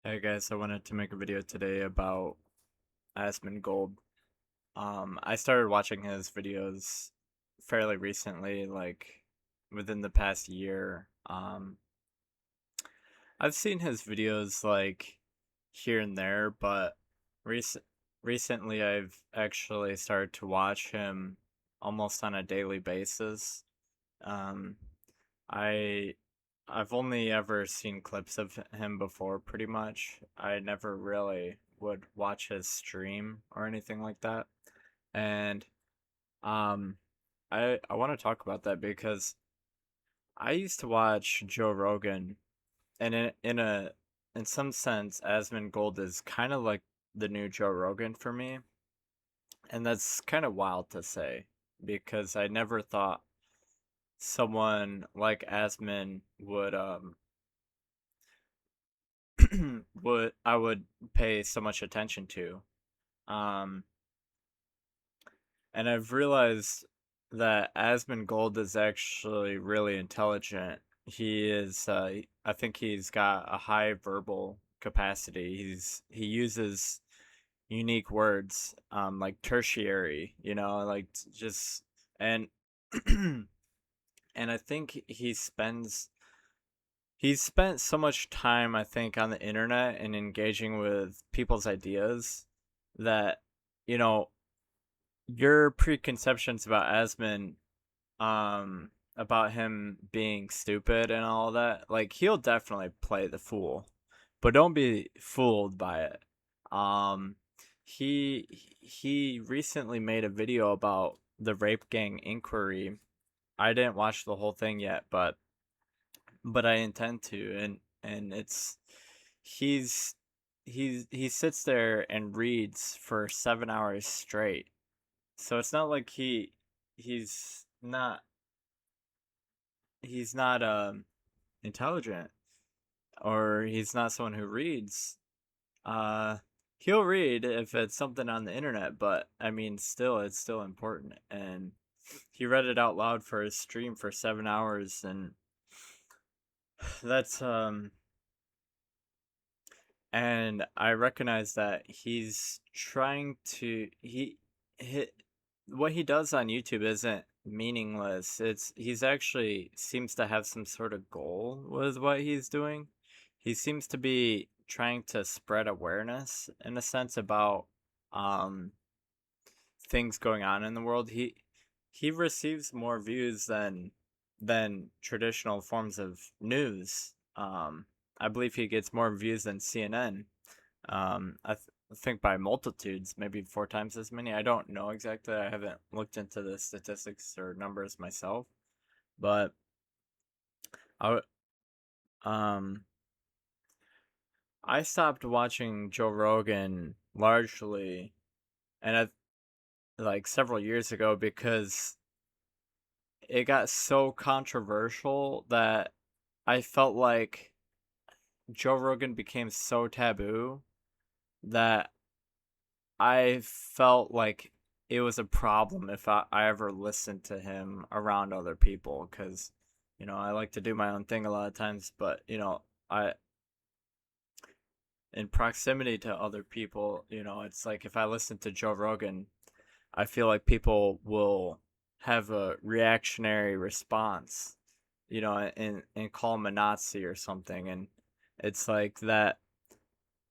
Hey guys, I wanted to make a video today about Asmongold. I started watching his videos fairly recently, like within the past year. I've seen his videos like here and there, but recent recently I've actually started to watch him almost on a daily basis. Um, I I've only ever seen clips of him before, pretty much. I never really would watch his stream or anything like that. And um I want to talk about that because I used to watch Joe Rogan, and in some sense Asmongold is kind of like the new Joe Rogan for me. And that's kind of wild to say because I never thought someone like Asmon would pay so much attention to. Um, and I've realized that Asmongold is actually really intelligent. He is, I think he's got a high verbal capacity. He uses unique words, like tertiary, like just and and I think he's spent so much time, I think, on the internet and engaging with people's ideas that, you know, your preconceptions about Asmon, about him being stupid and all that, like he'll definitely play the fool, but don't be fooled by it. Um, he recently made a video about the rape gang inquiry. I didn't watch the whole thing yet, but I intend to, and it's he's he sits there and reads for 7 hours straight. So it's not like he's not he's not intelligent, or he's not someone who reads. Uh he'll read if it's something on the internet, but I mean still it's still important. And he read it out loud for his stream for 7 hours, and that's and I recognize that he's trying to he what he does on YouTube isn't meaningless. He's actually seems to have some sort of goal with what he's doing. He seems to be trying to spread awareness in a sense about um things going on in the world. He receives more views than traditional forms of news. I believe he gets more views than CNN. I think by multitudes, maybe 4 times as many. I don't know exactly. I haven't looked into the statistics or numbers myself, but I um I stopped watching Joe Rogan largely, and I like several years ago, because it got so controversial that I felt like Joe Rogan became so taboo that I felt like it was a problem if I ever listened to him around other people, because, I like to do my own thing a lot of times, but, I, in proximity to other people, it's like if I listen to Joe Rogan, I feel like people will have a reactionary response, and call him a Nazi or something. And it's like that.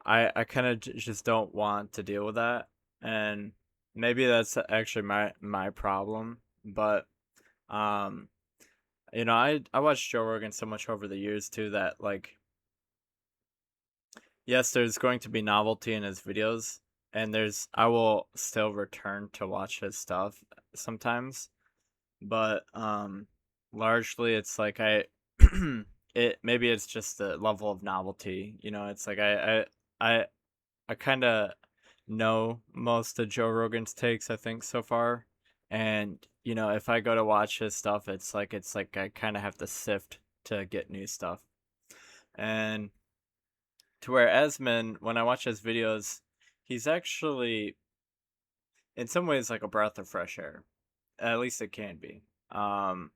I kind of just don't want to deal with that, and maybe that's actually my problem. But um, I watched Joe Rogan so much over the years too that, like, yes, there's going to be novelty in his videos, and I will still return to watch his stuff sometimes, but largely it's like it maybe it's just the level of novelty. It's like I I kind of know most of Joe Rogan's takes, I think, so far. And, if I go to watch his stuff, it's like I kind of have to sift to get new stuff. And to where Esmond, when I watch his videos, he's actually in some ways like a breath of fresh air. At least it can be. Um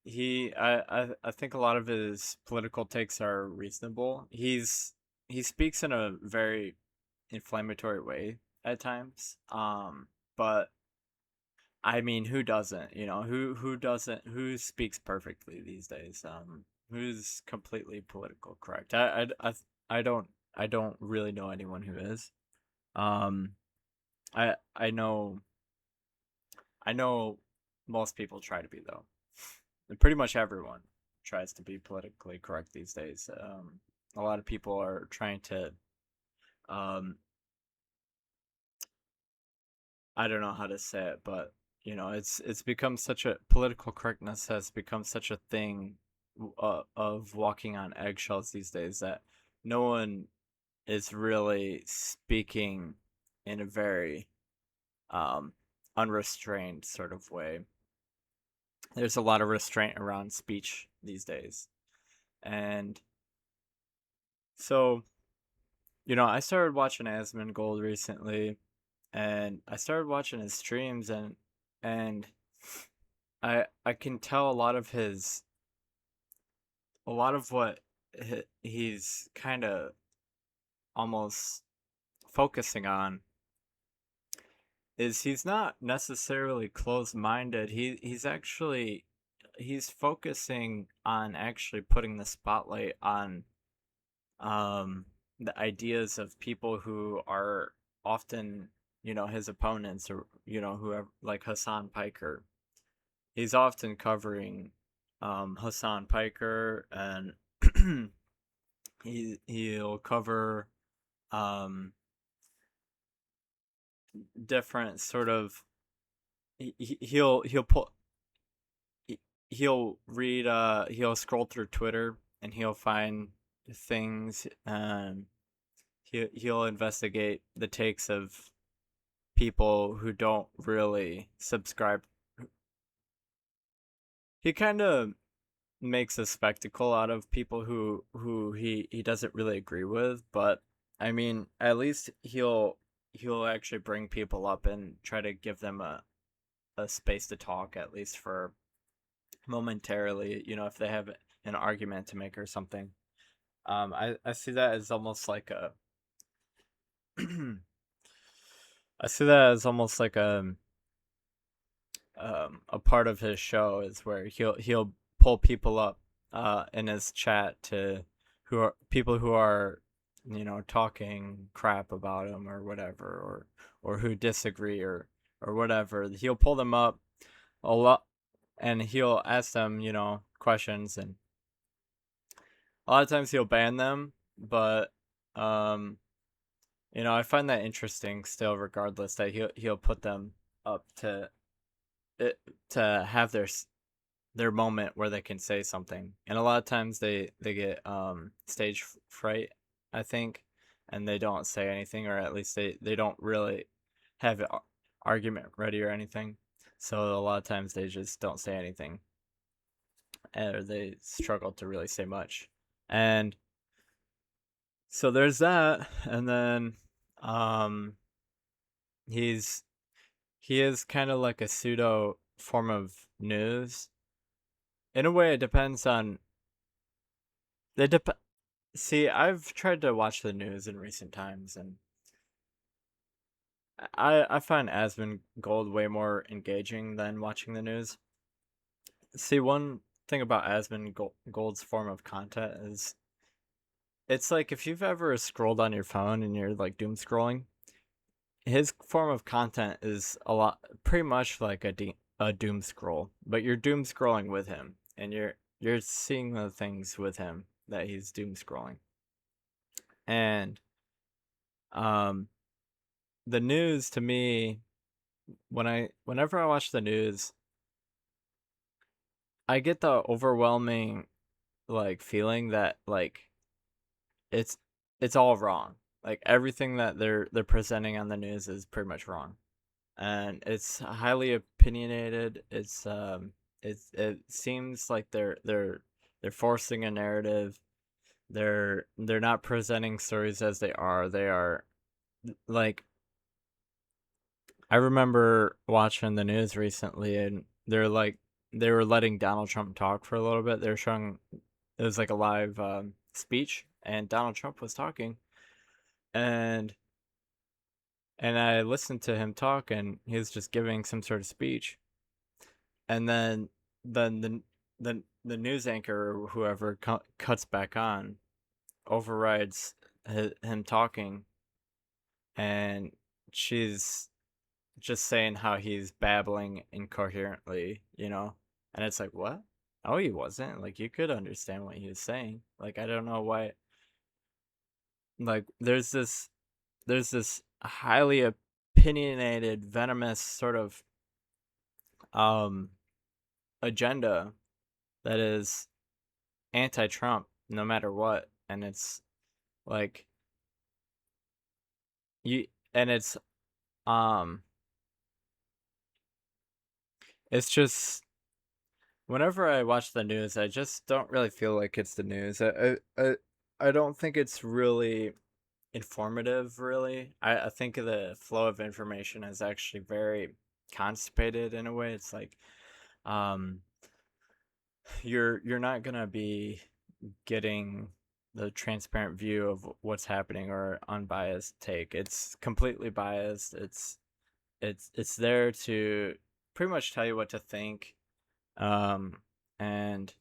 I think a lot of his political takes are reasonable. he speaks in a very inflammatory way at times. But I mean, who doesn't? You know, who doesn't? Who speaks perfectly these days? Who's completely political correct? I don't I don't really know anyone who is. Um, I know I know most people try to be though. And pretty much everyone tries to be politically correct these days. A lot of people are trying to um I don't know how to say it, but you know, it's become such a political correctness has become such a thing of walking on eggshells these days that no one is really speaking in a very um, unrestrained sort of way. There's a lot of restraint around speech these days, and so you know, I started watching Asmongold recently, and I started watching his streams, and I can tell a lot of what he's kind of almost focusing on is he's not necessarily closed-minded. He's focusing on actually putting the spotlight on the ideas of people who are often, you know, his opponents, or you know, whoever, like Hassan Piker. He's often covering Hassan Piker, and he'll cover um different sort of he'll put he'll read he'll scroll through Twitter and he'll find things. He'll investigate the takes of people who don't really subscribe. He kind of makes a spectacle out of people who he doesn't really agree with, but I mean, at least he'll actually bring people up and try to give them a space to talk, at least for momentarily, you know, if they have an argument to make or something. I see that as almost like a I see that as almost like a part of his show is where he'll pull people up in his chat to who are people who are, you know, talking crap about him or whatever, or who disagree or whatever. He'll pull them up a lot, and he'll ask them, you know, questions, and a lot of times he'll ban them, but um you know, I find that interesting still, regardless, that he'll put them up to it, to have their moment where they can say something. And a lot of times they get stage fright, I think, and they don't say anything, or at least they don't really have an argument ready or anything. So a lot of times they just don't say anything, or they struggle to really say much. And so there's that, and then um he's he is kind of like a pseudo form of news. In a way, it depends on the dep. See, I've tried to watch the news in recent times, and I find Asmon Gold way more engaging than watching the news. See, one thing about Gold's form of content is it's like if you've ever scrolled on your phone and you're like doom scrolling, his form of content is a lot, pretty much like a doom scroll, but you're doom scrolling with him, and you're seeing the things with him that he's doom scrolling. And um the news to me, whenever I watch the news, I get the overwhelming like feeling that like it's it's all wrong. Like everything that they're presenting on the news is pretty much wrong. And it's highly opinionated. It seems like they're forcing a narrative. They're not presenting stories as they are. They are like, I remember watching the news recently, and they were letting Donald Trump talk for a little bit. They were showing, it was like a live speech, and Donald Trump was talking, and I listened to him talk, and he was just giving some sort of speech, and then the news anchor or whoever cuts back on, overrides him talking, and she's just saying how he's babbling incoherently, and it's like, what? Oh, he wasn't. Like, you could understand what he was saying. Like, I don't know why. Like, there's this highly opinionated, venomous sort of um agenda that is anti-Trump no matter what, and it's like you and um it's just whenever I watch the news, I just don't really feel like it's the news. I don't think it's really informative, really. I think the flow of information is actually very constipated in a way. It's like um you're not gonna be getting the transparent view of what's happening or unbiased take. It's completely biased. It's there to pretty much tell you what to think. Um and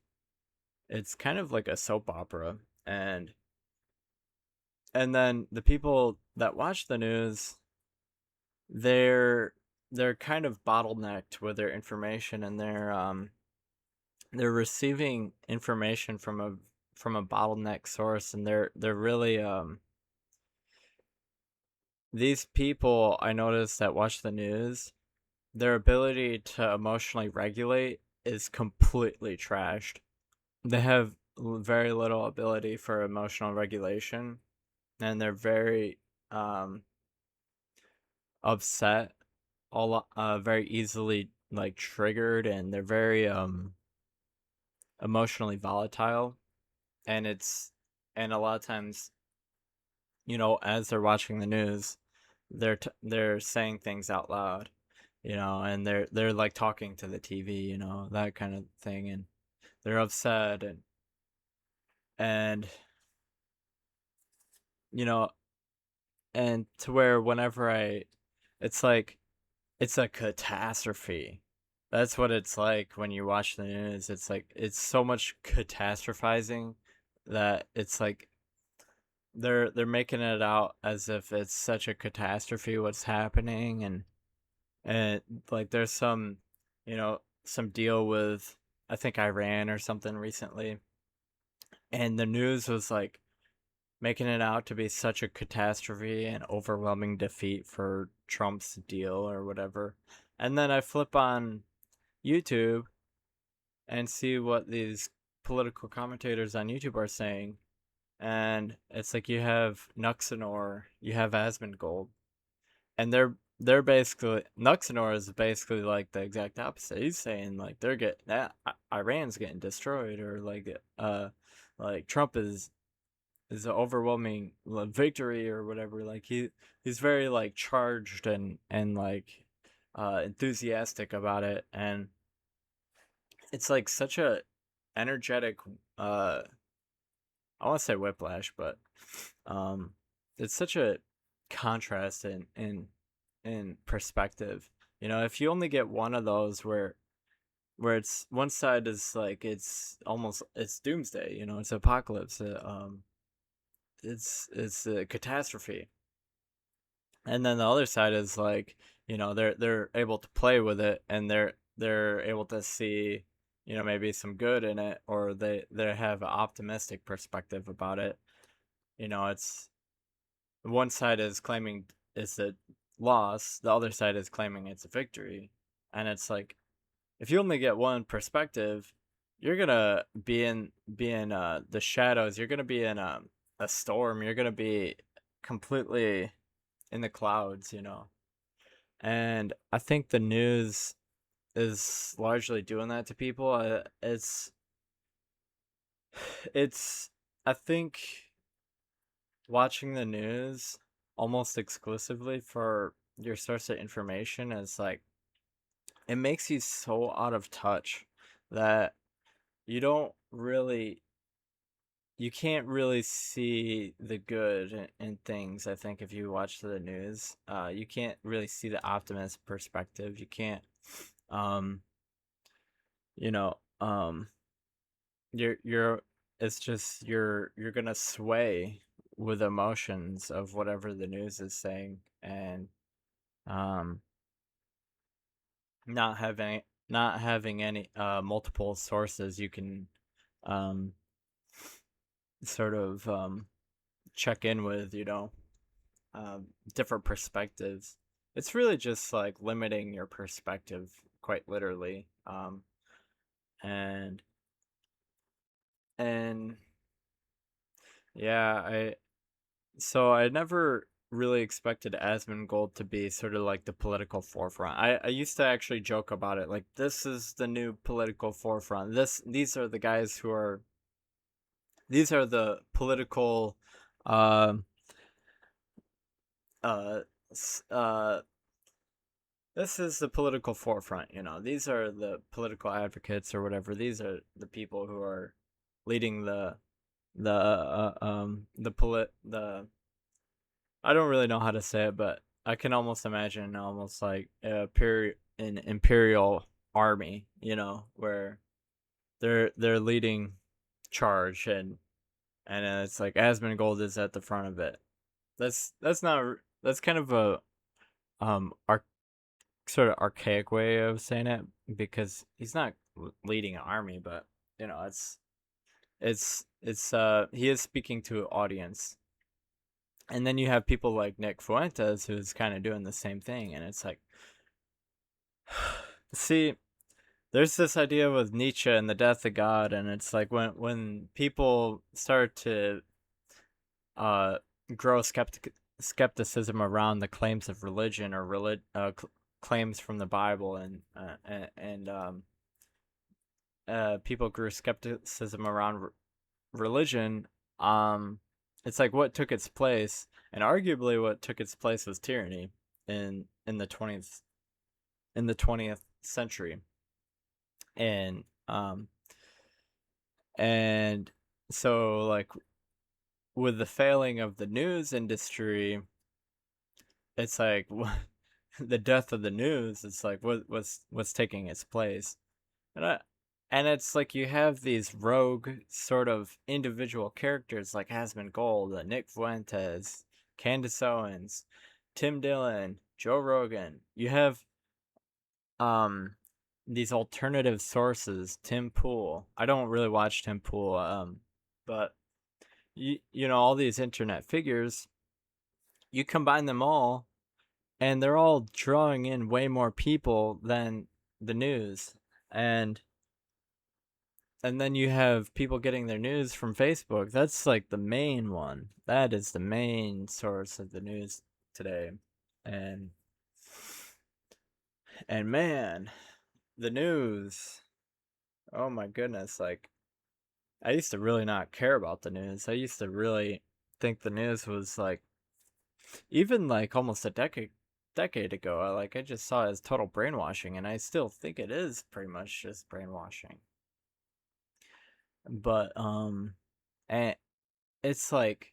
it's kind of like a soap opera, and then the people that watch the news, they're they're kind of bottlenecked with their information, and they're receiving information from a bottleneck source, and they're really these people I notice that watch the news, their ability to emotionally regulate is completely trashed. They have very little ability for emotional regulation, and they're very um upset, very easily like triggered, and they're very emotionally volatile, and and a lot of times, as they're watching the news, they're saying things out loud, and they're like talking to the TV, that kind of thing, and they're upset, and you know and to where whenever it's like it's a catastrophe. That's what it's like when you watch the news. It's like it's so much catastrophizing that it's like they're making it out as if it's such a catastrophe what's happening, and like there's some deal with, I think, Iran or something recently, and the news was like making it out to be such a catastrophe and overwhelming defeat for Trump's deal or whatever. And then I flip on YouTube and see what these political commentators on YouTube are saying. And it's like you have Nuxanor, you have Asmongold, and they're basically, Nuxanor is basically like the exact opposite. He's saying like they're getting that Iran's getting destroyed, or like Trump is an overwhelming victory or whatever. Like he's very like charged and like enthusiastic about it, and it's like such a energetic uh I want to say whiplash, but um it's such a contrast in perspective. If you only get one of those where it's one side is like it's doomsday, it's apocalypse, it's a catastrophe, and then the other side is like, they're able to play with it, and they're able to see, maybe some good in it, or they have an optimistic perspective about it. It's one side is claiming it's a loss, the other side is claiming it's a victory, and it's like, if you only get one perspective, you're gonna be in the shadows. You're gonna be in a storm. You're gonna be completely in the clouds, And I think the news is largely doing that to people. It's I think watching the news almost exclusively for your source of information is like, it makes you so out of touch that you don't really you can't really see the good in things. I think if you watch the news, you can't really see the optimist perspective. You can't, um, you know, you're it's just you're gonna sway with emotions of whatever the news is saying, and um, not having not having any multiple sources you can um sort of check in with, different perspectives. It's really just like limiting your perspective quite literally. And and yeah, I never really expected Asmongold to be sort of like the political forefront. I used to actually joke about it, like this is the new political forefront. These are the political um uh, uh this is the political forefront, these are the political advocates or whatever. These are the people who are leading the I don't really know how to say it, but I can almost imagine almost like an imperial army, where they're leading charge, and it's like Asmongold is at the front of it. That's not that's kind of a sort of archaic way of saying it, because he's not leading an army, but it's he is speaking to an audience. And then you have people like Nick Fuentes who's kind of doing the same thing, and it's like, see, there's this idea with Nietzsche and the death of God, and it's like when people start to uh grow skepticism around the claims of religion or claims from the Bible, and people grew skepticism around religion. It's like what took its place, and arguably what took its place was tyranny in the 20th century, and and so like with the failing of the news industry, it's like the death of the news. It's like what's taking its place, and and it's like you have these rogue sort of individual characters like Asmongold, Nick Fuentes, Candace Owens, Tim Dillon, Joe Rogan. You have these alternative sources, Tim Pool. I don't really watch Tim Pool, but all these internet figures, you combine them all, and they're all drawing in way more people than the news. And then you have people getting their news from Facebook. That's like the main one. That is the main source of the news today. And man, the news. Oh my goodness, like I used to really not care about the news. I used to really think the news was like, even like almost a decade ago, I just saw it as total brainwashing, and I still think it is pretty much just brainwashing. But and it's like,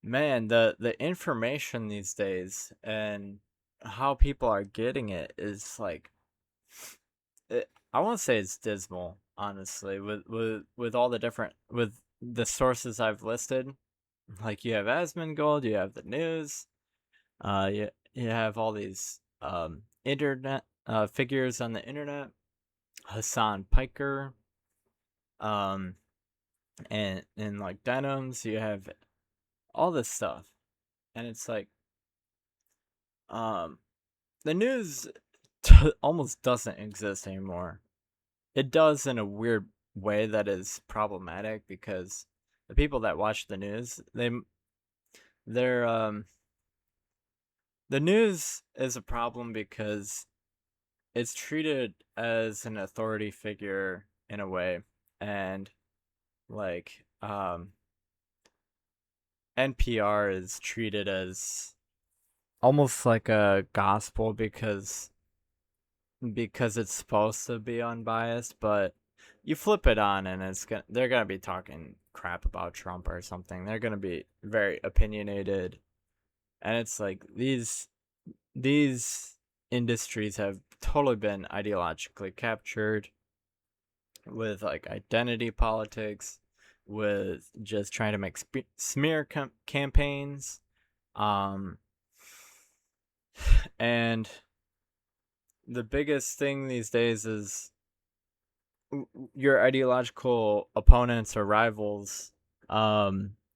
man, the information these days and how people are getting it is like, I want to say it's dismal, honestly, with all the different with the sources I've listed. Like you have Asmongold, you have the news, you have all these internet figures on the internet, Hassan Piker, um, and like Denims. You have all this stuff, and it's like, um, the news almost doesn't exist anymore. It does in a weird way that is problematic, because the people that watch the news, they're the news is a problem because it's treated as an authority figure in a way, and like NPR is treated as almost like a gospel, because it's supposed to be unbiased, but you flip it on and they're gonna be talking crap about Trump or something. They're gonna be very opinionated, and it's like these industries have totally been ideologically captured with like identity politics, with just trying to make smear campaigns, um, and the biggest thing these days is your ideological opponents or rivals.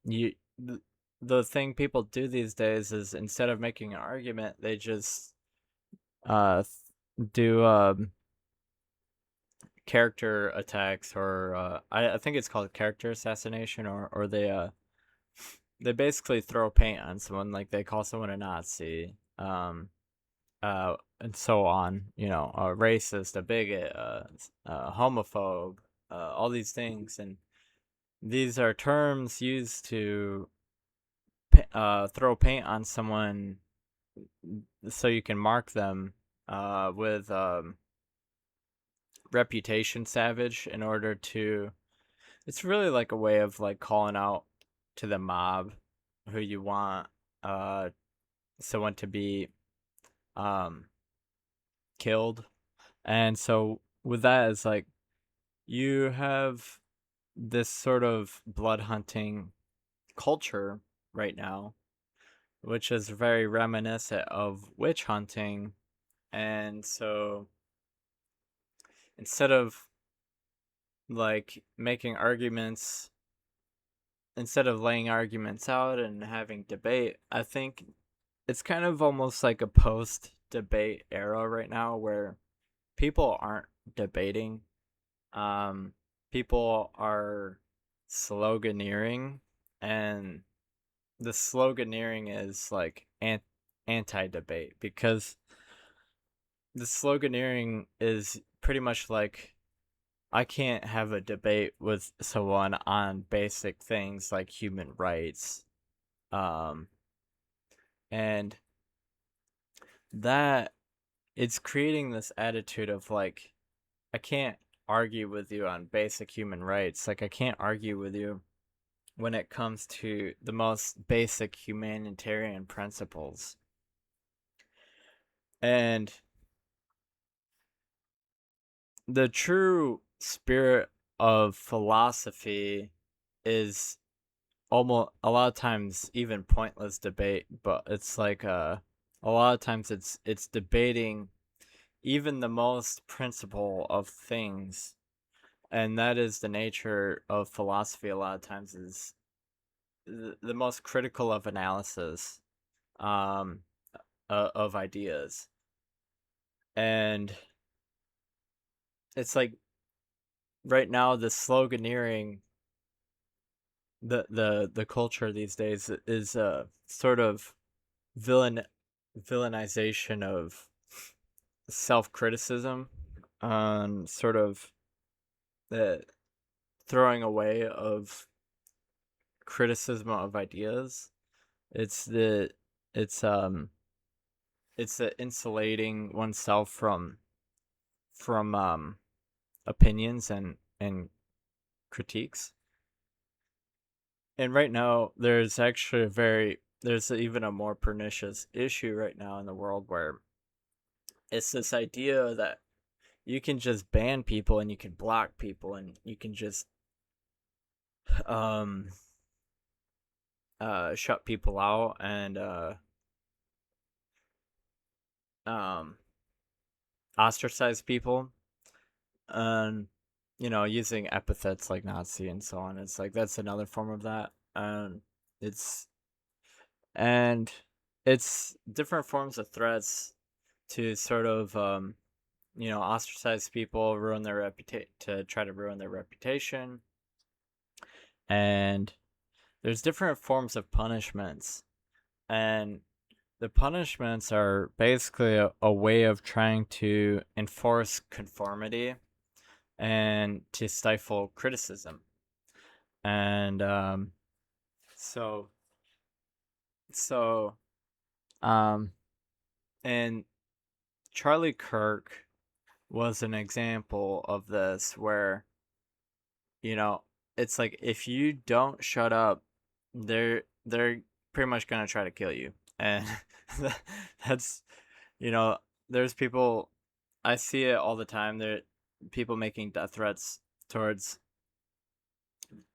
You the thing people do these days is instead of making an argument, they just do character attacks, or I think it's called character assassination, or they basically throw paint on someone, like they call someone a Nazi, and so on. You know, a racist, a bigot, a homophobe, all these things, and these are terms used to throw paint on someone so you can mark them with reputation savage in order to. It's really like a way of like calling out to the mob who you want uh someone to be um killed. And so with that, it's like you have this sort of blood hunting culture right now, which is very reminiscent of witch hunting. And so instead of like making arguments, instead of laying arguments out and having debate, I think it's kind of almost like a post debate era right now where people aren't debating. Um, People are sloganeering, and the sloganeering is like anti debate, because the sloganeering is pretty much like I can't have a debate with someone on basic things like human rights. Um, and that it's creating this attitude of like, I can't argue with you on basic human rights. Like, I can't argue with you when it comes to the most basic humanitarian principles. And the true spirit of philosophy is almost a lot of times even pointless debate, but it's like a lot of times it's debating even the most principle of things, and that is the nature of philosophy. A lot of times is the most critical of analysis, um of ideas. And it's like right now the sloganeering, the culture these days is a sort of villainization of self-criticism, sort of the throwing away of criticism of ideas. It's the it's it's the insulating oneself from opinions and critiques. And right now there's even a more pernicious issue right now in the world, where it's this idea that you can just ban people and you can block people and you can just um shut people out and um ostracize people, and using epithets like Nazi and so on. It's like that's another form of that. It's and it's different forms of threats to sort of ostracize people, ruin their reputation, to try to ruin their reputation. And there's different forms of punishments, and the punishments are basically a way of trying to enforce conformity and to stifle criticism. And so so um and Charlie Kirk was an example of this, where you know it's like if you don't shut up, they're pretty much gonna try to kill you. And that's, you know, there's people, I see it all the time. There people making death threats towards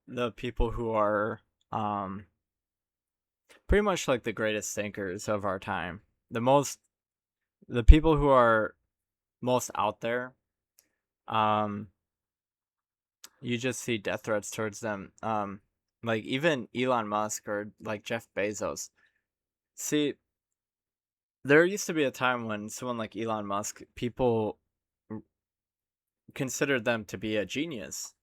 the people who are um pretty much like the greatest thinkers of our time. The most the people who are most out there, um you just see death threats towards them. Like even Elon Musk or like Jeff Bezos. See, there used to be a time when someone like Elon Musk, people considered them to be a genius.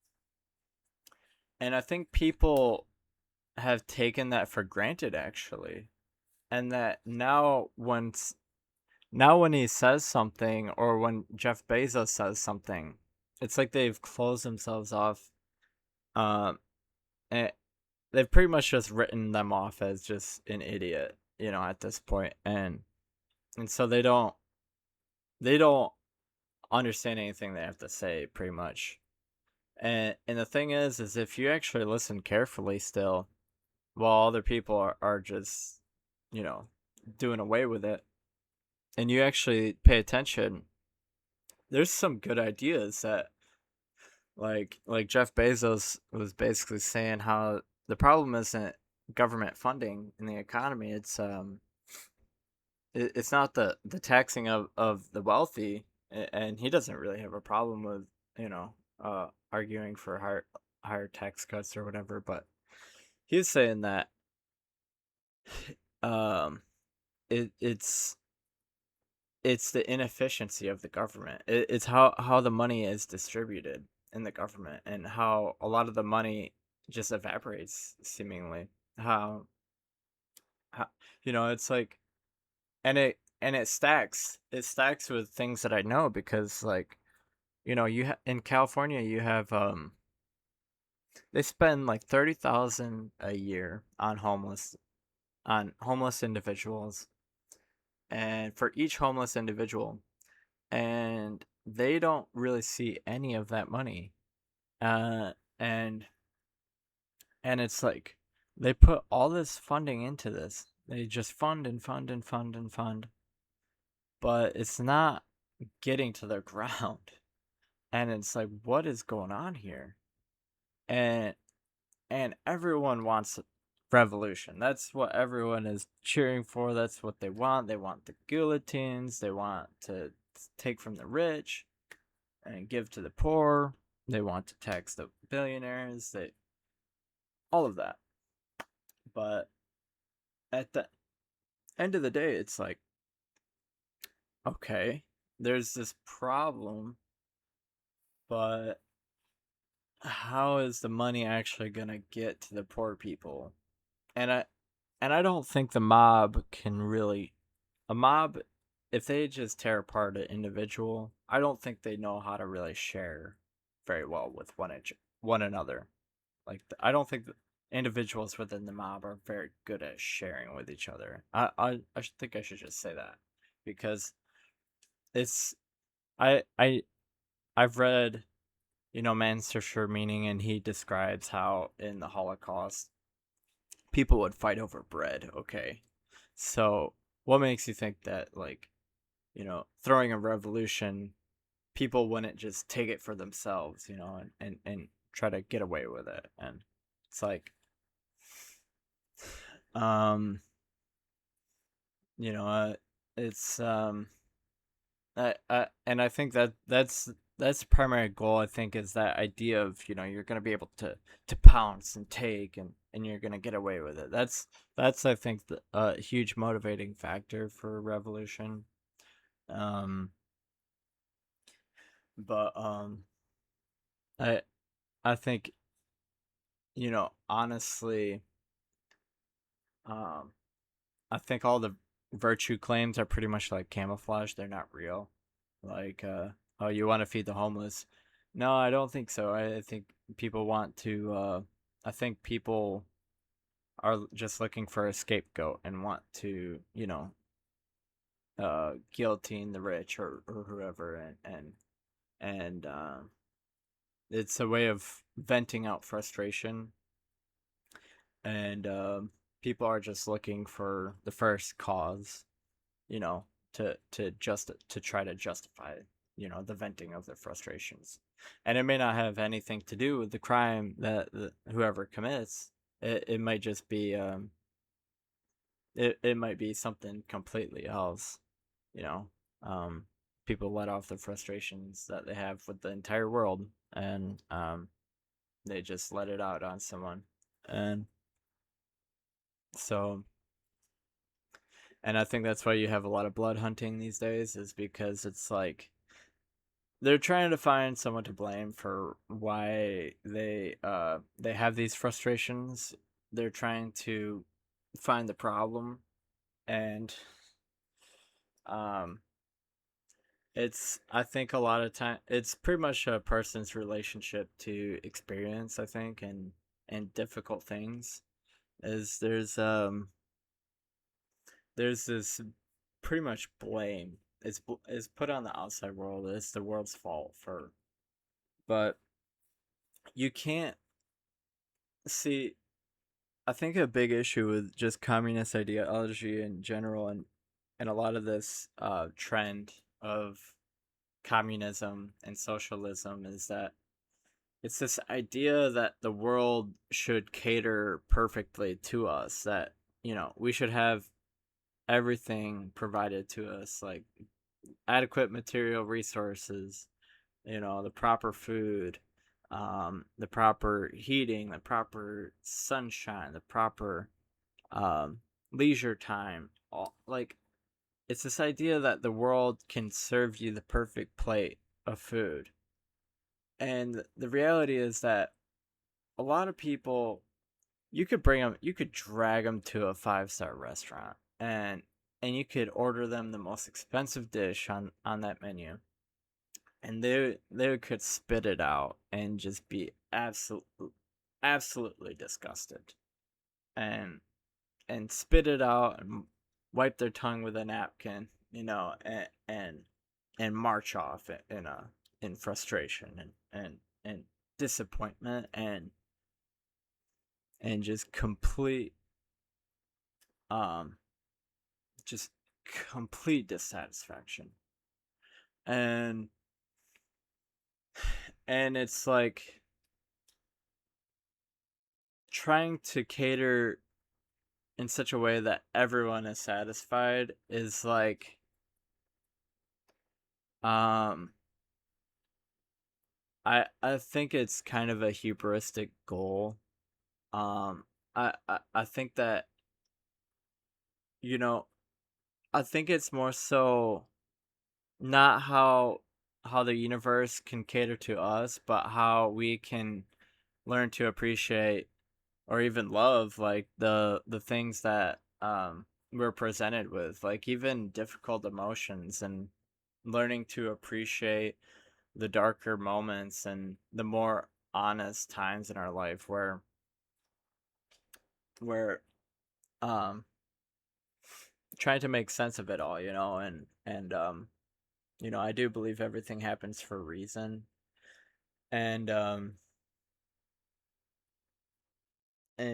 And I think people have taken that for granted actually. And that now when he says something or when Jeff Bezos says something, it's like they've closed themselves off. Um and they've pretty much just written them off as just an idiot, at this point. And so they don't understand anything they have to say pretty much. And the thing is if you actually listen carefully still, while other people are just, you know, doing away with it, and you actually pay attention, there's some good ideas that like Jeff Bezos was basically saying how the problem isn't government funding in the economy. It's not the taxing of the wealthy, and he doesn't really have a problem with, arguing for higher tax cuts or whatever. But he's saying that um it's the inefficiency of the government. It's how the money is distributed in the government, and how a lot of the money just evaporates seemingly. How it's like, and it stacks with things that I know, because like, in California you have they spend like 30,000 a year on homeless individuals, and for each homeless individual, and they don't really see any of that money. uh and and it's like they put all this funding into this. They just fund and fund and fund and fund, but it's not getting to the ground. And it's like, what is going on here? And and everyone wants revolution. That's what everyone is cheering for. That's what they want. They want the guillotines. They want to take from the rich and give to the poor. They want to tax the billionaires. They All of that. But at the end of the day, it's like, okay, there's this problem, but how is the money actually gonna get to the poor people? And I don't think the mob can really, a mob, if they just tear apart an individual, I don't think they know how to really share very well with one another. Like, I don't think that individuals within the mob are very good at sharing with each other. I think I should just say that, because it's I I've read, Master Meaning, and he describes how in the Holocaust people would fight over bread. Okay, so what makes you think that, like, throwing a revolution, people wouldn't just take it for themselves, and try to get away with it? And it's like, um, you know, uh, it's and I think that's the primary goal. I think is that idea of, you're gonna be able to pounce and take, and you're gonna get away with it. That's I think a huge motivating factor for revolution. Um, but I I think, honestly, um, I think all the virtue claims are pretty much like camouflage. They're not real. Like, oh, you want to feed the homeless? No, I don't think so. I think people want to. I think people are just looking for a scapegoat and want to, guillotine the rich, or whoever, and It's a way of venting out frustration, and people are just looking for the first cause, you know, to try to justify, the venting of their frustrations. And it may not have anything to do with the crime that whoever commits. It might just be it might be something completely else, you know. Um, People let off the frustrations that they have with the entire world, and they just let it out on someone. And so, and I think that's why you have a lot of blood hunting these days, is because it's like they're trying to find someone to blame for why they have these frustrations. They're trying to find the problem, and um it's, I think, a lot of time it's pretty much a person's relationship to experience, I think, and difficult things. Is there's this pretty much blame is put on the outside world. It's the world's fault for, but you can't see. I think a big issue with just communist ideology in general, and a lot of this trend of communism and socialism, is that it's this idea that the world should cater perfectly to us, that we should have everything provided to us, like adequate material resources, the proper food, the proper heating, the proper sunshine, the proper um, leisure time. Like, it's this idea that the world can serve you the perfect plate of food. And the reality is that a lot of people, you could drag them to a five-star restaurant, and you could order them the most expensive dish on that menu, and they could spit it out and just be absolutely disgusted, and spit it out and wipe their tongue with a napkin, and march off in frustration and disappointment, and just um just complete dissatisfaction. And it's like trying to cater in such a way that everyone is satisfied is like um I think it's kind of a hubristic goal. I think that, you know I think it's more so not how the universe can cater to us, but how we can learn to appreciate or even love, like the things that we're presented with, like even difficult emotions, and learning to appreciate the darker moments and the more honest times in our life, where um trying to make sense of it all, and I do believe everything happens for a reason, and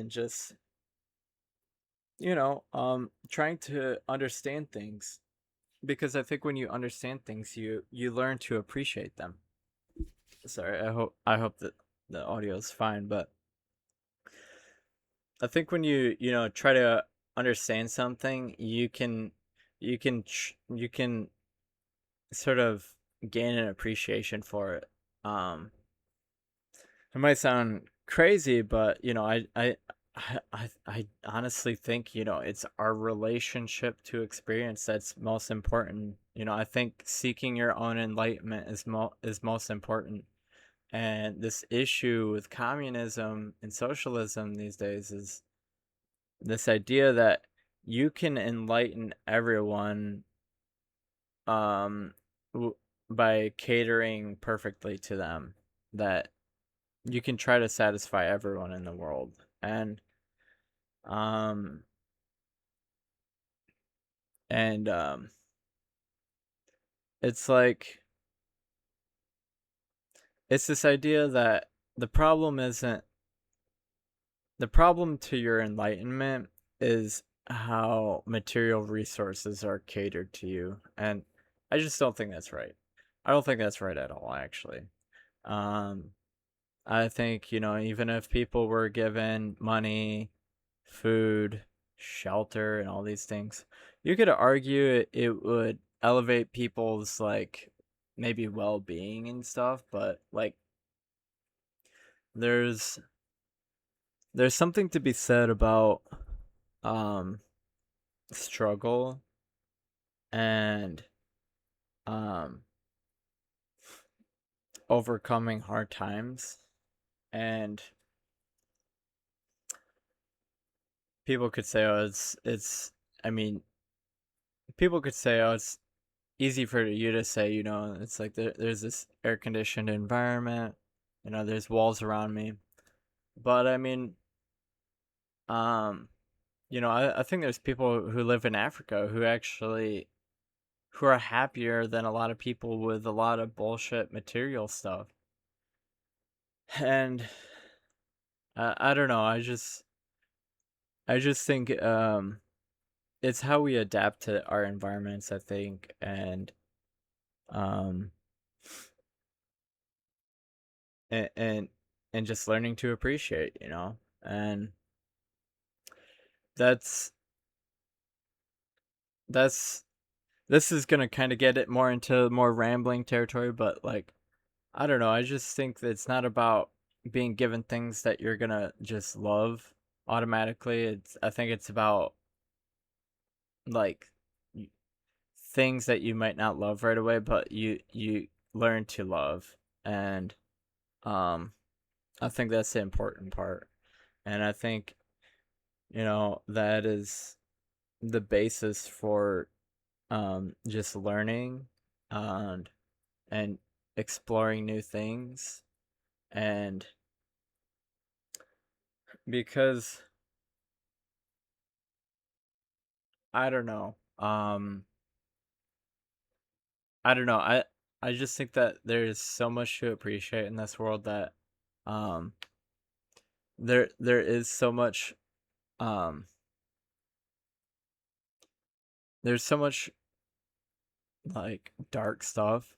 just trying to understand things, because I think when you understand things, you learn to appreciate them. Sorry, I hope that the audio is fine, but I think when you try to understand something, you can sort of gain an appreciation for it. It might sound crazy, but I honestly think it's our relationship to experience that's most important. I think seeking your own enlightenment is most important. And this issue with communism and socialism these days is this idea that you can enlighten everyone um by catering perfectly to them, that you can try to satisfy everyone in the world. And um and it's like it's this idea that the problem isn't the problem to your enlightenment is how material resources are catered to you, and I just don't think that's right. I don't think that's right at all, actually. um I think, even if people were given money, food, shelter, and all these things, you could argue it would elevate people's, like, maybe well-being and stuff, but like there's there's something to be said about um struggle and um overcoming hard times. And people could say, oh, it's I mean, people could say, oh, it's easy for you to say, it's like there's this air conditioned environment, there's walls around me. But I mean, um, I think there's people who live in Africa who are happier than a lot of people with a lot of bullshit material stuff. And I don't know, I just think it's how we adapt to our environments, I think, um and and, and just learning to appreciate, and that's that's this is gonna kind of get it more into more rambling territory, but like, I don't know, I just think that it's not about being given things that you're gonna just love automatically. I think it's about, like, things that you might not love right away, but you learn to love. And um I think that's the important part. And I think, that is the basis for just learning and and exploring new things. And because I don't know, I don't know, I just think that there's so much to appreciate in this world, that um there is so much, um there's so much, like, dark stuff,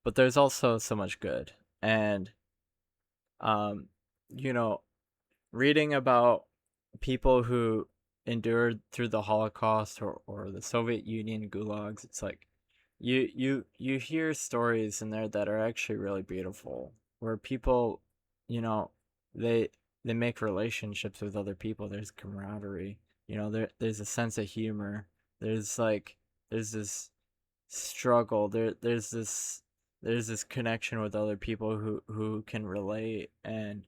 but there's also so much good. And um you know reading about people who endured through the Holocaust, or the Soviet Union gulags, it's like you hear stories in there that are actually really beautiful, where people, you know, they they make relationships with other people. There's camaraderie. There's a sense of humor. There's like there's this struggle. There's this connection with other people who can relate. And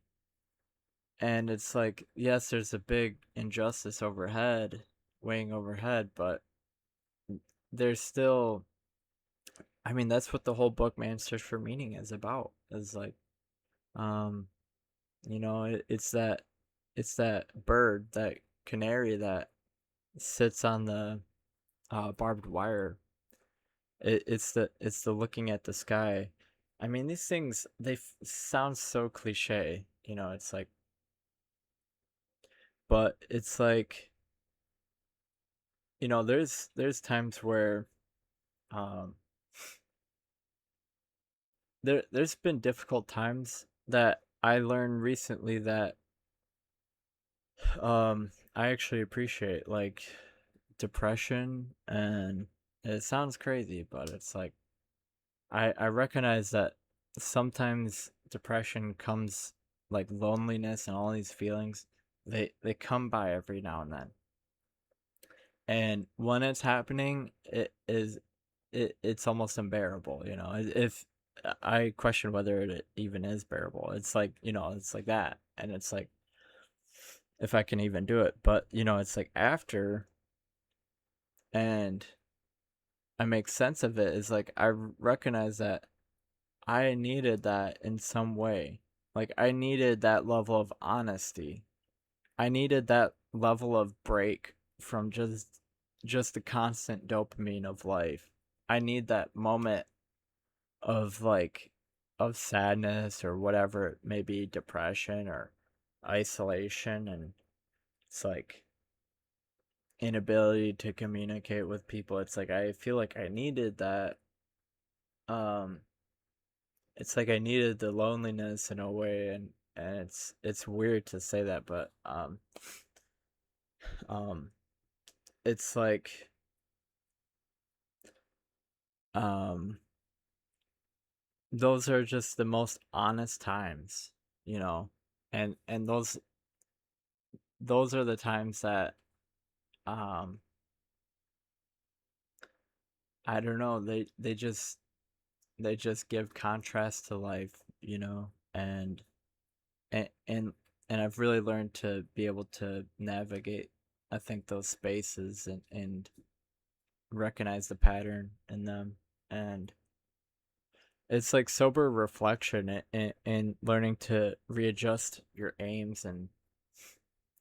it's like, yes, there's a big injustice overhead, weighing overhead, but there's still, I mean, that's what the whole book, Man's Search for Meaning, is about. Is like, um, it's that bird, that canary that sits on the barbed wire. It's the looking at the sky. I mean, these things, sound so cliche. It's like, but it's like, there's times where, um there's been difficult times that I learned recently that I actually appreciate, like depression. And it sounds crazy, but it's like, I recognize that sometimes depression comes, like loneliness and all these feelings, they come by every now and then. And when it's happening, it's almost unbearable. If I question whether it even is bearable, it's like, it's like that. And it's like, if I can even do it. But it's like, after, and I make sense of it, is like, I recognize that I needed that in some way. Like, I needed that level of honesty. I needed that level of break from just the constant dopamine of life. I need that moment of, like, of sadness or whatever it may be, depression or isolation, and it's like inability to communicate with people. It's like I feel like I needed that. Um, it's like I needed the loneliness in a way, and it's weird to say that, but um, it's like um, those are just the most honest times, you know, and those are the times that um I don't know, they just give contrast to life, you know, and and and I've really learned to be able to navigate, I think, those spaces and recognize the pattern in them, and it's like sober reflection and learning to readjust your aims. And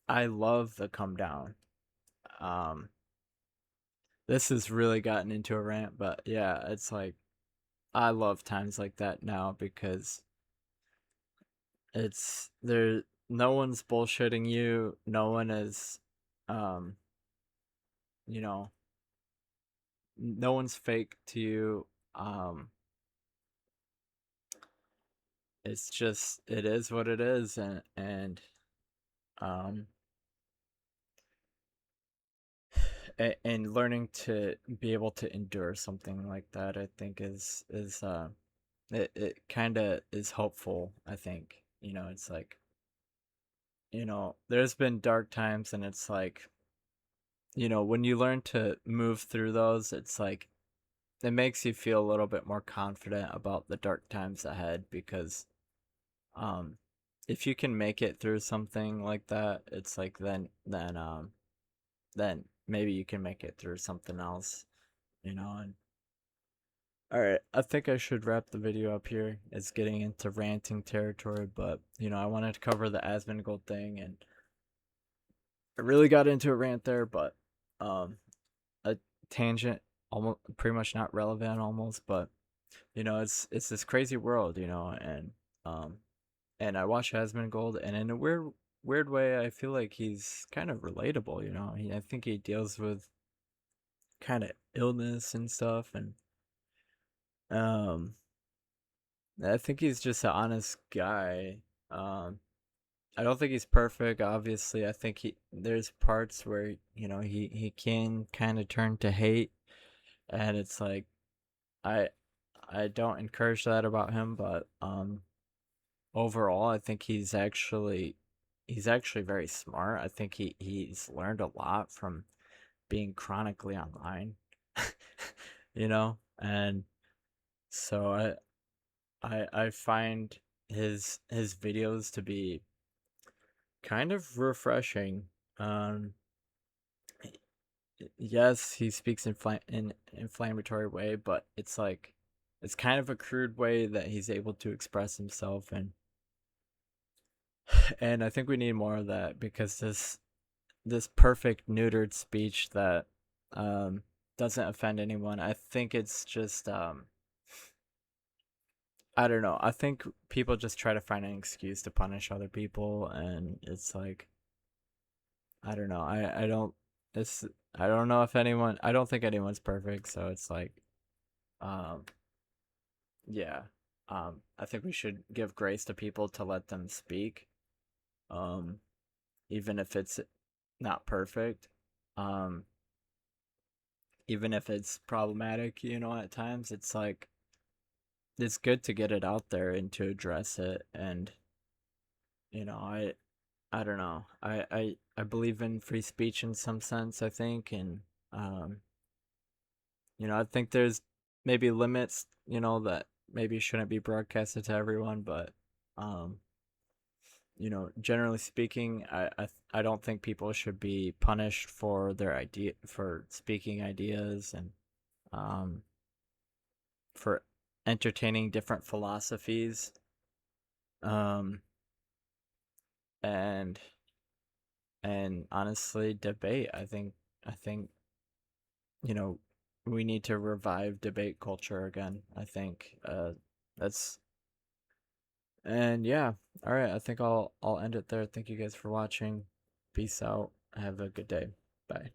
I love the come down. um this has really gotten into a rant, but yeah, it's like I love times like that now because it's there, no one's bullshitting you, no one is um you know, no one's fake to you. um it's just, it is what it is, um and learning to be able to endure something like that, I think is it kind of is hopeful, I think. You know, it's like, you know, there's been dark times, and it's like, you know, when you learn to move through those, it's like it makes you feel a little bit more confident about the dark times ahead, because um if you can make it through something like that, it's like then maybe you can make it through something else, you know. And all right, I think I should wrap the video up here. It's getting into ranting territory, but you know, I wanted to cover the Asmongold thing, and I really got into a rant there, but um, a tangent, almost pretty much not relevant, almost. But you know, it's this crazy world, you know, um, and I watch Asmongold, and in a weird way, I feel like he's kind of relatable. You know, I think he deals with kind of illness and stuff, and um, I think he's just an honest guy. Um, I don't think he's perfect. Obviously, I think there's parts where, you know, he can kind of turn to hate, and it's like I I don't encourage that about him, but overall, I think he's actually very smart. I think he's learned a lot from being chronically online, you know, and so I find his videos to be kind of refreshing. Um, yes, he speaks in inflammatory way, but it's like it's kind of a crude way that he's able to express himself, and I think we need more of that, because this perfect neutered speech that um doesn't offend anyone, I think it's just I don't know. I think people just try to find an excuse to punish other people, and it's like I don't know. I don't. It's I don't know if anyone. I don't think anyone's perfect. So it's like, um, yeah. I think we should give grace to people to let them speak. Um, even if it's not perfect. Um, even if it's problematic, you know, at times it's like it's good to get it out there and to address it. And you know, I don't know. I believe in free speech in some sense, I think, and um you know, I think there's maybe limits, you know, that maybe shouldn't be broadcasted to everyone, but um, you know, generally speaking, I don't think people should be punished for their idea for speaking ideas, and um for entertaining different philosophies. Um and honestly, debate. I think, you know, we need to revive debate culture again. I think that's And yeah, all right, I think I'll end it there. Thank you guys for watching. Peace out. Have a good day. Bye.